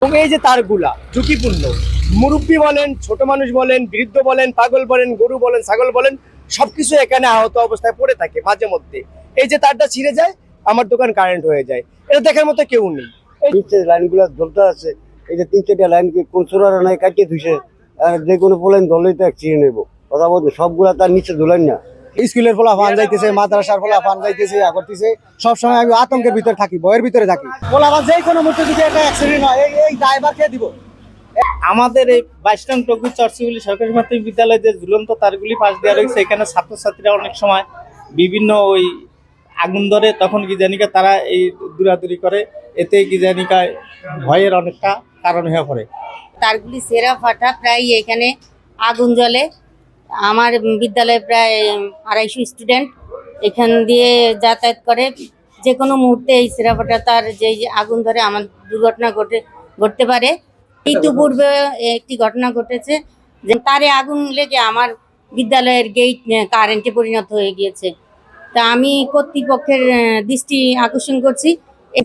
এবং এই যে তারগুলা ঝুঁকিপূর্ণ, মুরব্বী বলেন, ছোট মানুষ বলেন, বৃদ্ধ বলেন, পাগল বলেন, গরু বলেন, ছাগল বলেন, সবকিছু এখানে আহত অবস্থায় পড়ে থাকে মাঝে মধ্যে। এই যে তারটা ছিঁড়ে যায়, আমার দোকান কারেন্ট হয়ে যায়, এটা দেখার মতো কেউ নেই। এই নিচে লাইনগুলো জ্বলতে আছে, এই যে 3-4টা লাইনকে কোন চোরার নাই কাটিয়ে ধুইছে, যে কোনো পোলাইন ধরলেই তো চিনে নেবো। কথা বলতে সবগুলা তার নিচে ধুলেন না। স্কুলের ফলা ফান যাইতেছে, মাদ্রাসার ফলা ফান যাইতেছে, করতেছে। সবসময় আমি আতঙ্কের ভিতরে থাকি, ভয়ের ভিতরে থাকি। ফলা ফান যে কোনো মুহূর্তে যদি একটা অ্যাক্সিডেন্ট হয়, এই ড্রাইভার কে দিব? আমাদের এই 22 নং টঙ্গী চরচিগুলি সরকারি প্রাথমিক বিদ্যালয়ে যে ঝুলন্ত তারগুলি পাশ দেওয়া রয়েছে, এখানে ছাত্রছাত্রীরা অনেক সময় বিভিন্ন ওই আগুন ধরে, তখন কি জানিকা তারা এই দূরাদূরি করে, এতে কি জানিকা ভয়ের অনেকটা কারণ হয়ে পড়ে। তারগুলি ছেঁড়া ফাটা, প্রায় এখানে আগুন জ্বলে। আমার বিদ্যালয়ে প্রায় 250 স্টুডেন্ট এখান দিয়ে যাতায়াত করে। যে কোনো মুহূর্তে এই ছেঁড়া ফাটা তার যে আগুন ধরে আমার দুর্ঘটনা ঘটতে পারে। ইতিপূর্বে একটি ঘটনা ঘটেছে যে তারে আগুন লেগে আমার বিদ্যালয়ের গেট কারেন্টে পরিণত হয়ে গিয়েছে। তা আমি কর্তৃপক্ষের দৃষ্টি আকর্ষণ করছি।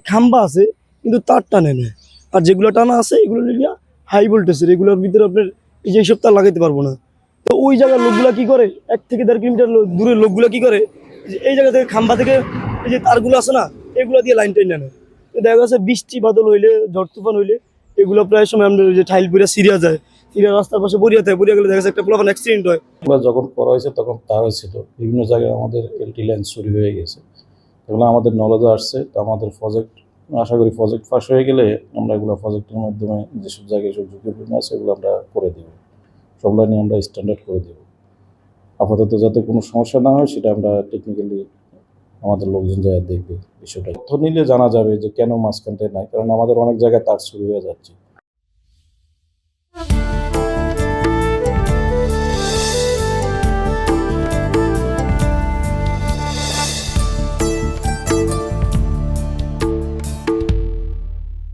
খাম্বা আছে কিন্তু তার টানে না, আর যেগুলো টানা আছে এগুলো লিয়া হাই ভোল্টেজের, এগুলোর ভিতরে আপনার এই যে সব তার লাগাইতে পারবো না। তো ওই জায়গার লোকগুলা কি করে, 1 থেকে 1.5 কিলোমিটার দূরের লোকগুলা কি করে, যে এই জায়গা থেকে খাম্বা থেকে এই যে তারগুলো আছে না, এগুলো দিয়ে লাইন টাইন নেয়। তো দেখা যাচ্ছে বৃষ্টি বাদল হইলে, ঝড় তুফান হইলে এগুলো প্রায় সময় আমরা যে টাইল পুরা সিরিয়া যায়, সিরিয়া রাস্তার পাশে বরিয়া থাকে, বরিয়া গেলে দেখা যাচ্ছে একটা পোলাপান অ্যাক্সিডেন্ট হয়। আমরা যখন করা হয়েছে তখন তার ছিল বিভিন্ন জায়গায় আমাদের এলটি লাইন চুরি হয়ে গেছে, এগুলো আমাদের নলেজে আসছে। তো আমাদের প্রজেক্ট, আশা করি প্রজেক্ট পাস হয়ে গেলে আমরা এগুলো প্রজেক্টের মাধ্যমে যেসব জায়গায় সব ঝুঁকিপূর্ণ আছে এগুলো আমরা করে দেবো, সব লাইনে আমরা স্ট্যান্ডার্ড করে দেবো। আপাতত যাতে কোনো সমস্যা না হয় সেটা আমরা টেকনিক্যালি আমাদের লোকজন যারা দেখবে বিষয়টা তথ্য নিলে জানা যাবে যে কেন মাঝখানটায় নাই, কারণ আমাদের অনেক জায়গায় তার চুরি হয়ে যাচ্ছে।